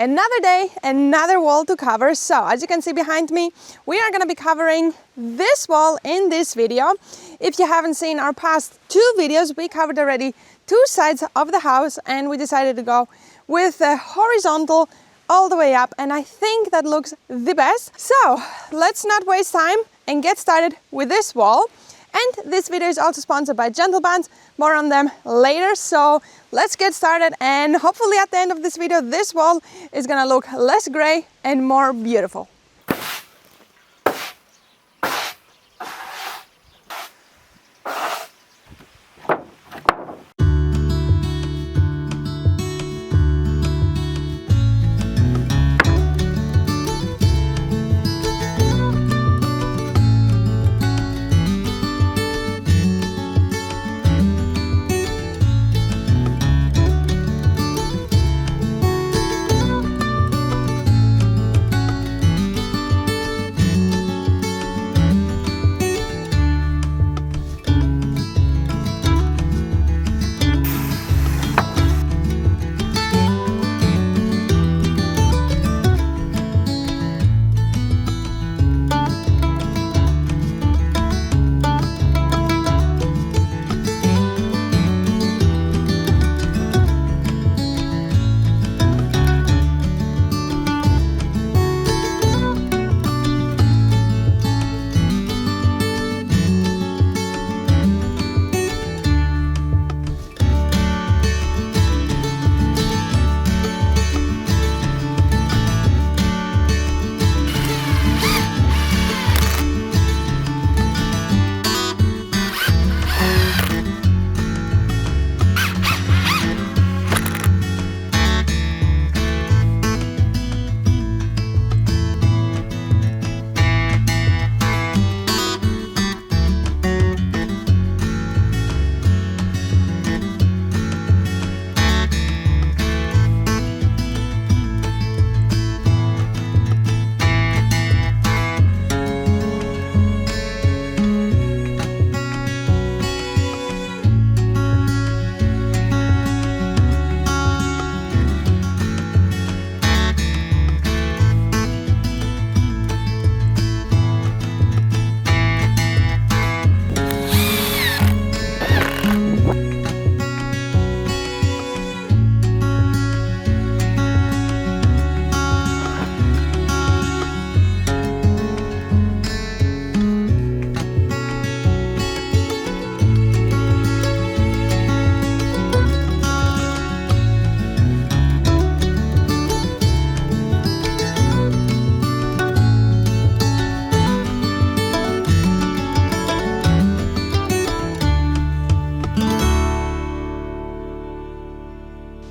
Another day, another wall to cover. So as you can see behind me, we are going to be covering this wall in this video. If you haven't seen our past two videos, we covered already two sides of the house and we decided to go with the horizontal all the way up, and I think that looks the best. So let's not waste time and get started with this wall. And this video is also sponsored by Gentle Bands, more on them later. So let's get started, and hopefully at the end of this video this wall is gonna look less gray and more beautiful.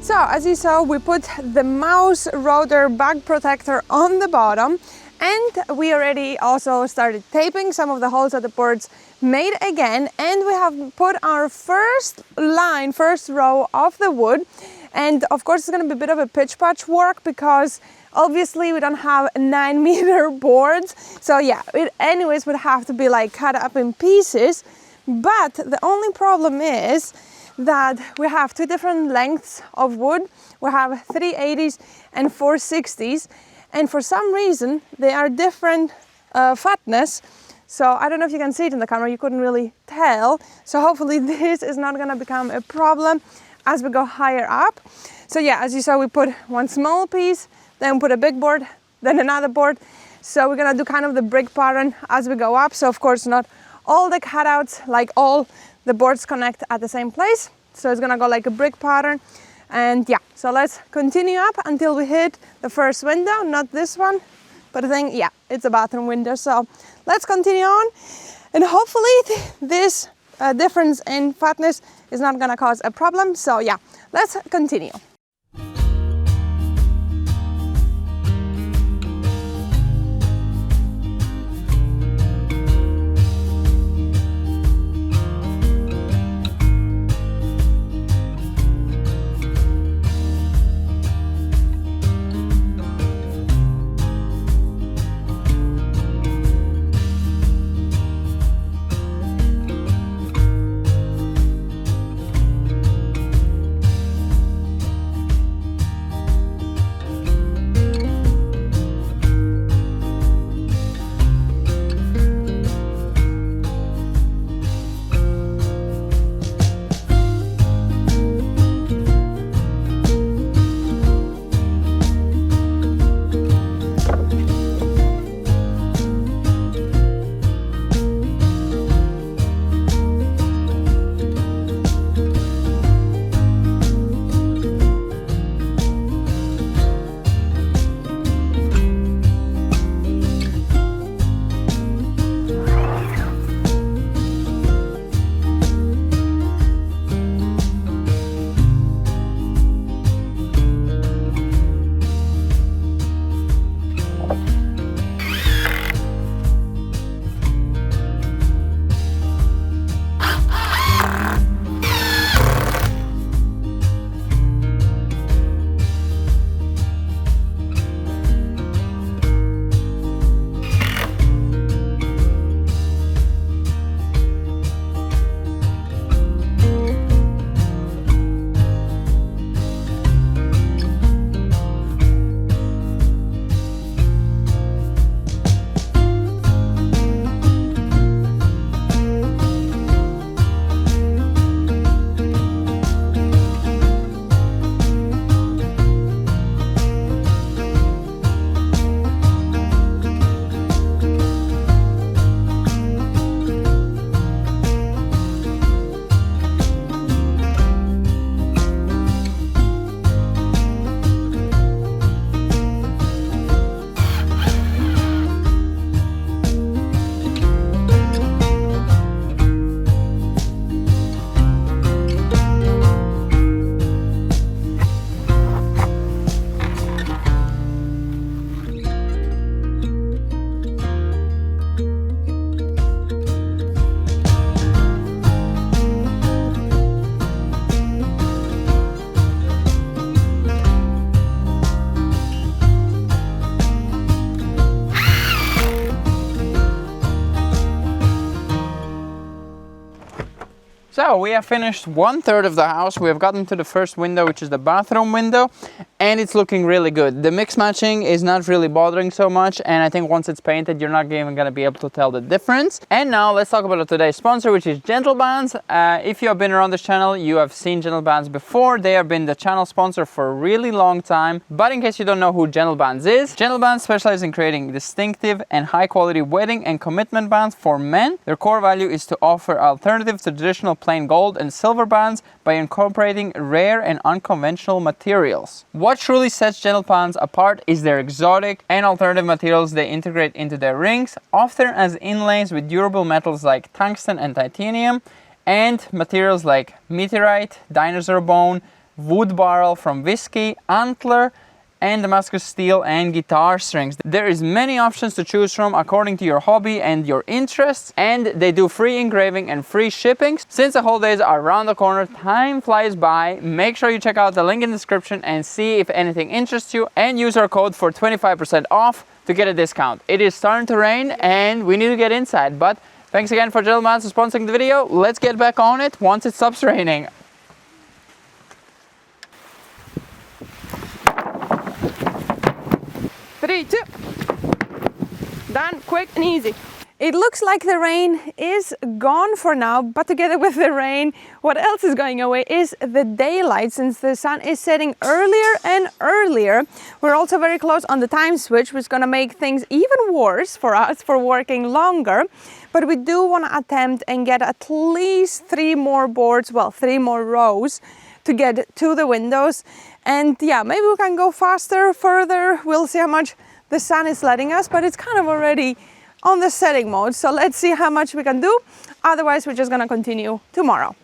So as you saw, we put the mouse rotor bug protector on the bottom, and we already also started taping some of the holes that the boards made again, and we have put our first row of the wood. And of course it's going to be a bit of a pitch patch work because obviously we don't have 9-meter boards, so yeah, it anyways would have to be like cut up in pieces. But the only problem is that we have two different lengths of wood. We have 380s and 460s, and for some reason they are different fatness. So I don't know if you can see it in the camera, you couldn't really tell. So hopefully this is not gonna become a problem as we go higher up. So yeah, as you saw, we put one small piece, then we put a big board, then another board. So we're gonna do kind of the brick pattern as we go up. So of course not all the cutouts, like all the boards connect at the same place. So it's gonna go like a brick pattern. And yeah, so let's continue up until we hit the first window, not this one, but I think, yeah, it's a bathroom window. So let's continue on, and hopefully this difference in fatness is not gonna cause a problem. So yeah, let's continue. So we have finished 1/3 of the house. We have gotten to the first window, which is the bathroom window, and it's looking really good. The mix matching is not really bothering so much, and I think once it's painted, you're not even going to be able to tell the difference. And now let's talk about today's sponsor, which is Gentle Bands. If you have been around this channel, you have seen Gentle Bands before. They have been the channel sponsor for a really long time. But in case you don't know who Gentle Bands is, Gentle Bands specialize in creating distinctive and high quality wedding and commitment bands for men. Their core value is to offer alternatives to traditional plain gold and silver bands by incorporating rare and unconventional materials. What truly sets Gentle Bands apart is their exotic and alternative materials they integrate into their rings, often as inlays with durable metals like tungsten and titanium, and materials like meteorite, dinosaur bone, wood barrel from whiskey, antler, and Damascus steel and guitar strings. There is many options to choose from according to your hobby and your interests, and they do free engraving and free shipping. Since the holidays are around the corner, time flies by. Make sure you check out the link in the description and see if anything interests you, and use our code for 25% off to get a discount. It is starting to rain and we need to get inside, but thanks again for Gentle Bands for sponsoring the video. Let's get back on it once it stops raining. Three, two. Done, quick and easy. It looks like the rain is gone for now, but together with the rain, what else is going away is the daylight, since the sun is setting earlier and earlier. We're also very close on the time switch, which is going to make things even worse for us for working longer. But we do want to attempt and get at least 3 more boards, well, 3 more rows to get to the windows. And yeah, maybe we can go faster, further. We'll see how much the sun is letting us, but it's kind of already on the setting mode. So let's see how much we can do. Otherwise, we're just gonna continue tomorrow.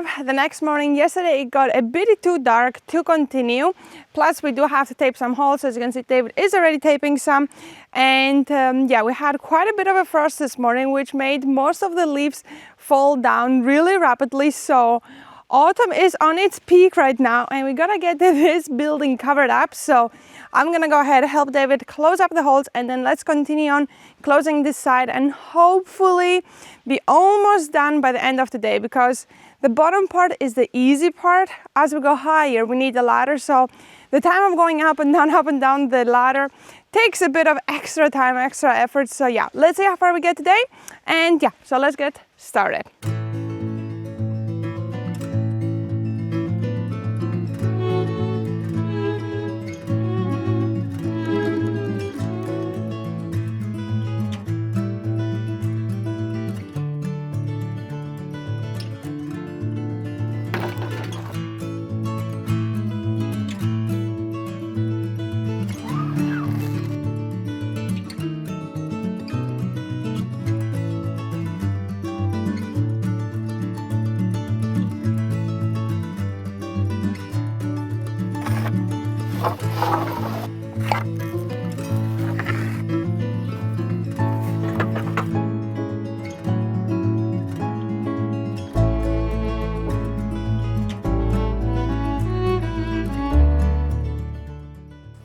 have the next morning. Yesterday it got a bit too dark to continue. Plus we do have to tape some holes. As you can see, David is already taping some. And yeah, we had quite a bit of a frost this morning, which made most of the leaves fall down really rapidly. So autumn is on its peak right now, and we gotta get this building covered up. So I'm gonna go ahead, help David close up the holes, and then let's continue on closing this side and hopefully be almost done by the end of the day, because the bottom part is the easy part. As we go higher, we need the ladder. So the time of going up and down the ladder takes a bit of extra time, extra effort. So yeah, let's see how far we get today. And yeah, so let's get started.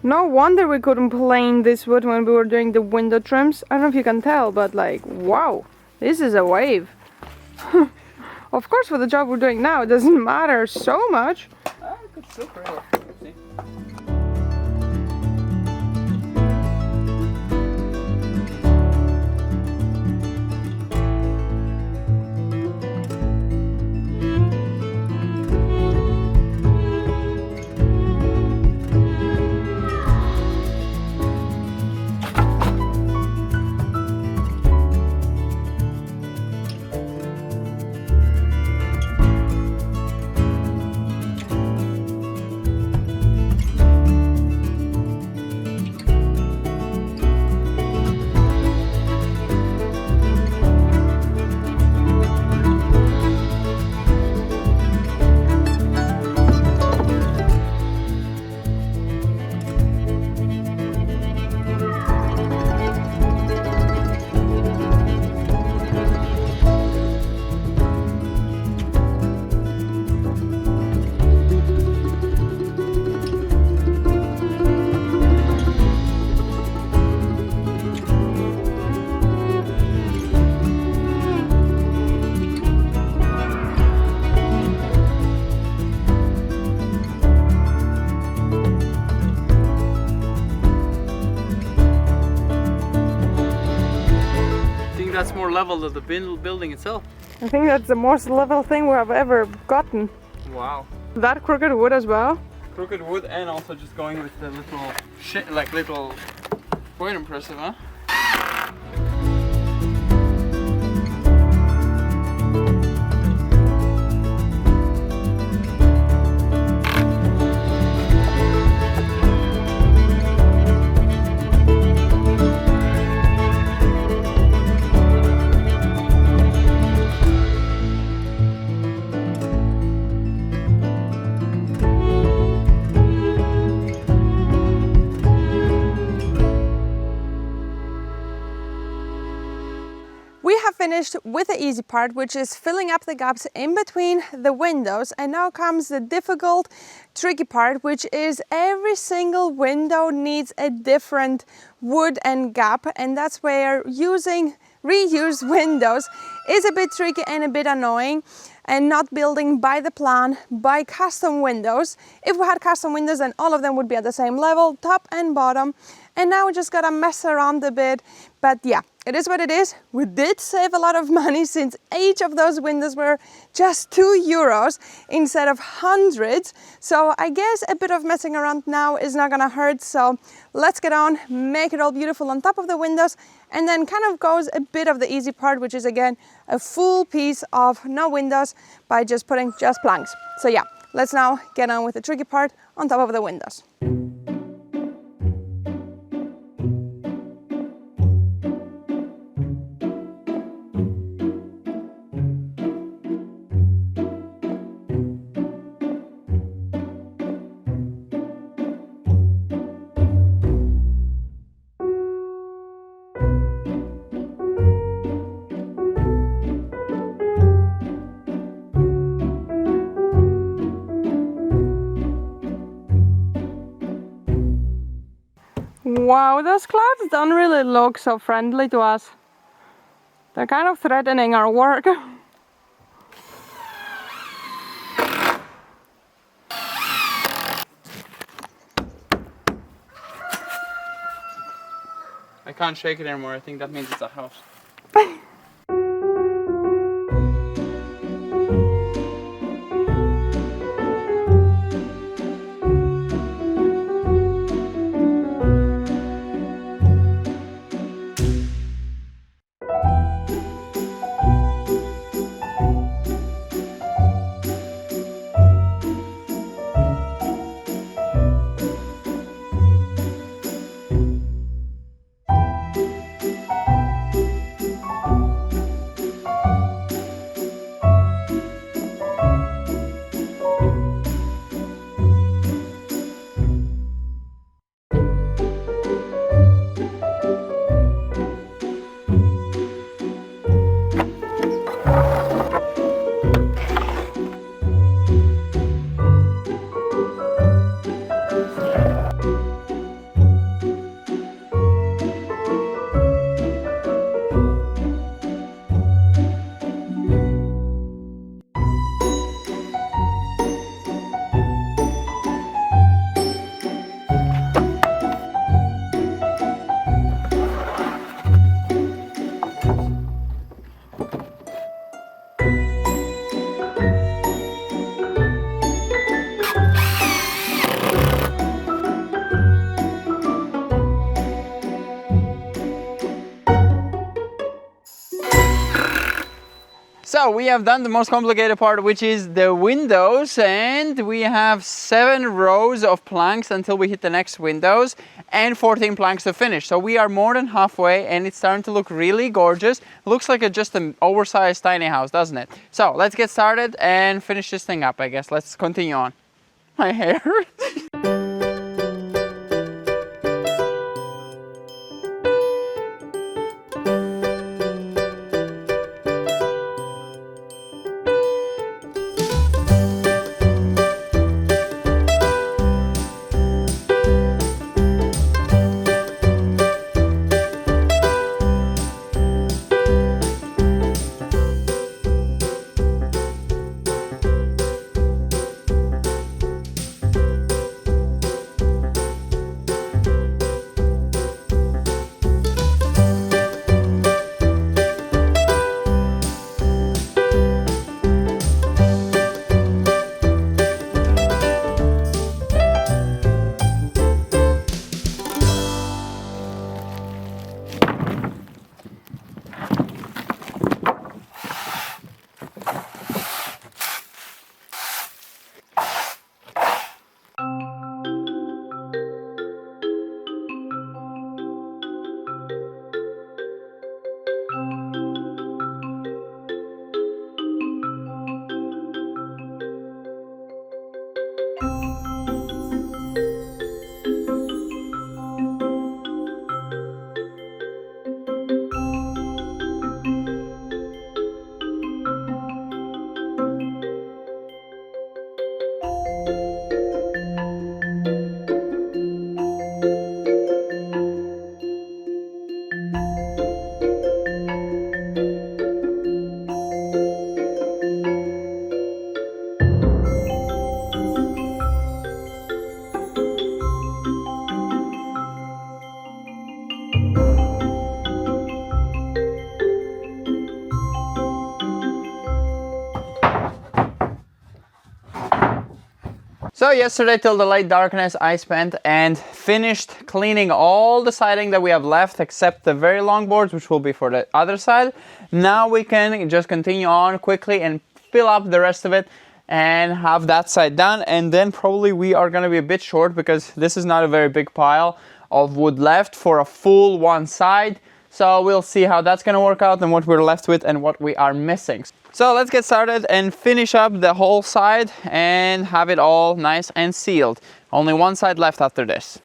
No wonder we couldn't plane this wood when we were doing the window trims. I don't know if you can tell, but like, wow, this is a wave. Of course, for the job we're doing now, it doesn't matter so much. I could still forever. See? That's more level than the building itself. I think that's the most level thing we have ever gotten. Wow. That crooked wood as well. Crooked wood, and also just going with the little shit, like little, quite impressive, huh? Finished with the easy part, which is filling up the gaps in between the windows, and now comes the difficult, tricky part, which is every single window needs a different wood and gap, and that's where using reused windows is a bit tricky and a bit annoying, and not building by the plan, by custom windows. If we had custom windows, then all of them would be at the same level, top and bottom, and now we just gotta mess around a bit. But yeah, it is what it is. We did save a lot of money, since each of those windows were just €2 instead of hundreds. So I guess a bit of messing around now is not gonna hurt. So let's get on, make it all beautiful on top of the windows, and then kind of goes a bit of the easy part, which is again a full piece of no windows by just putting just planks. So yeah, let's now get on with the tricky part on top of the windows. Wow, those clouds don't really look so friendly to us. They're kind of threatening our work. I can't shake it anymore. I think that means it's a house. So we have done the most complicated part, which is the windows, and we have 7 rows of planks until we hit the next windows and 14 planks to finish. So we are more than halfway and it's starting to look really gorgeous. Looks like just an oversized tiny house, doesn't it? So let's get started and finish this thing up, I guess. Let's continue on. My hair. So yesterday till the late darkness I spent and finished cleaning all the siding that we have left except the very long boards, which will be for the other side. Now we can just continue on quickly and fill up the rest of it and have that side done, and then probably we are going to be a bit short because this is not a very big pile of wood left for a full one side. So we'll see how that's going to work out and what we're left with and what we are missing. So let's get started and finish up the whole side and have it all nice and sealed. Only one side left after this.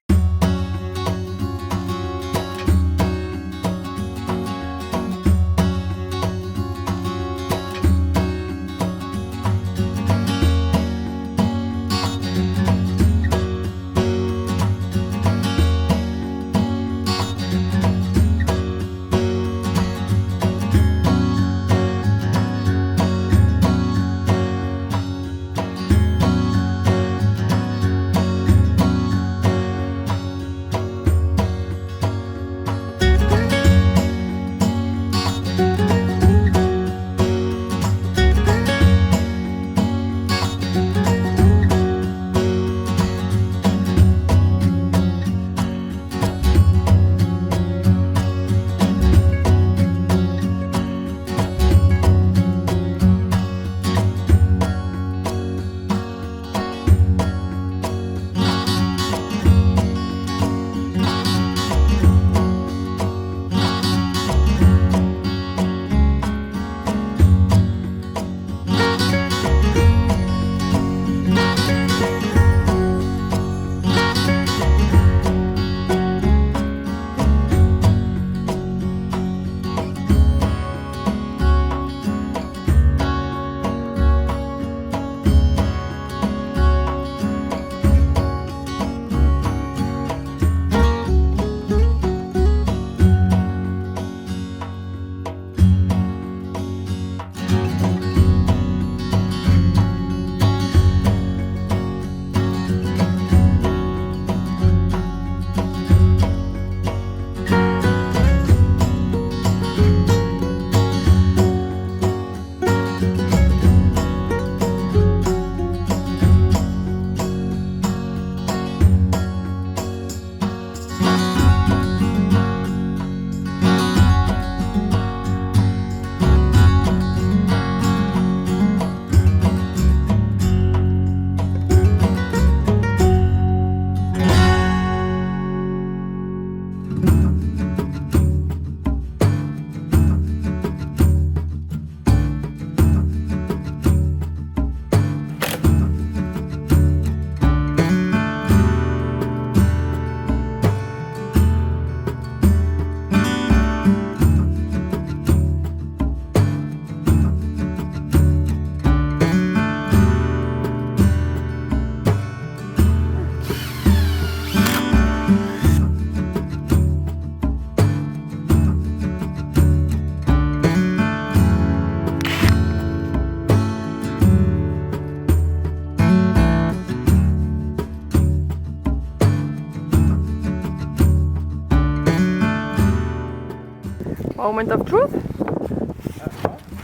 Moment of truth.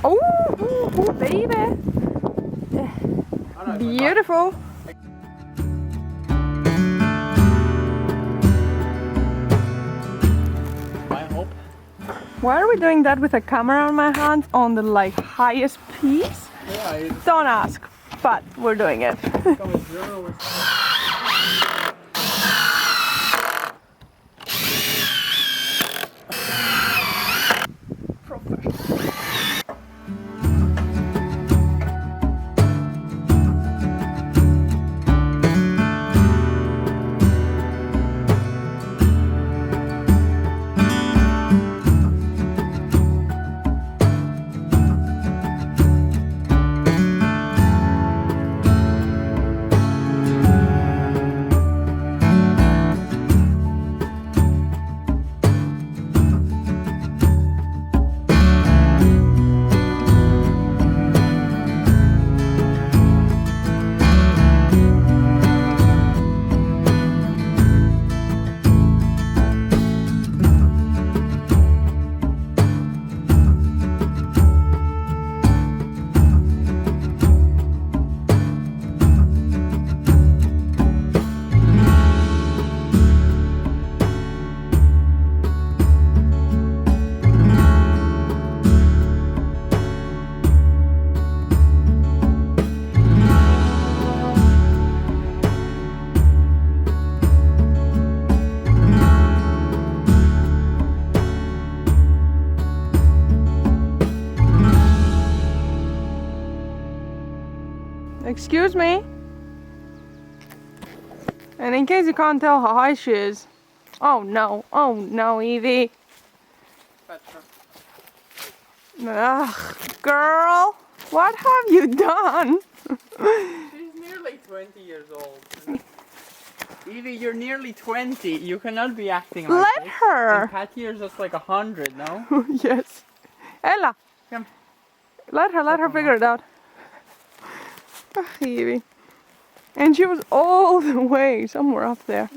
Oh, baby. Beautiful. I hope. Why are we doing that with a camera on my hand on the like highest piece? Yeah, Don't ask, but we're doing it. Excuse me. And in case you can't tell how high she is. Oh no, Evie. Ugh, girl, what have you done? She's nearly 20 years old. Evie, you're nearly 20. You cannot be acting like Let this. her. In cat years, that's like 100, no? Yes. Ella, Come. let her figure it out. Ugh, Evie. And she was all the way somewhere up there.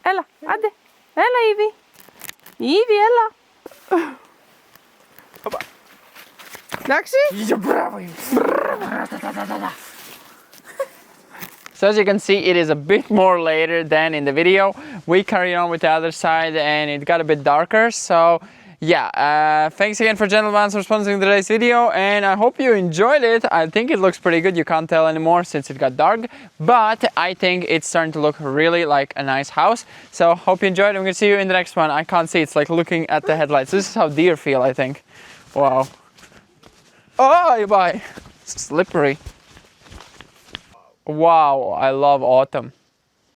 Ella, Adde. Ella, Evie. Evie, Ella. Daxi? So as you can see, it is a bit more later than in the video. We carried on with the other side and it got a bit darker. So yeah, thanks again for Gentleman for sponsoring today's video, and I hope you enjoyed it. I think it looks pretty good. You can't tell anymore since it got dark, but I think it's starting to look really like a nice house. So hope you enjoyed. I'm gonna see you in the next one. I can't see, it's like looking at the headlights. This is how deer feel, I think. Wow. Oh, bye. Slippery. Wow, I love autumn.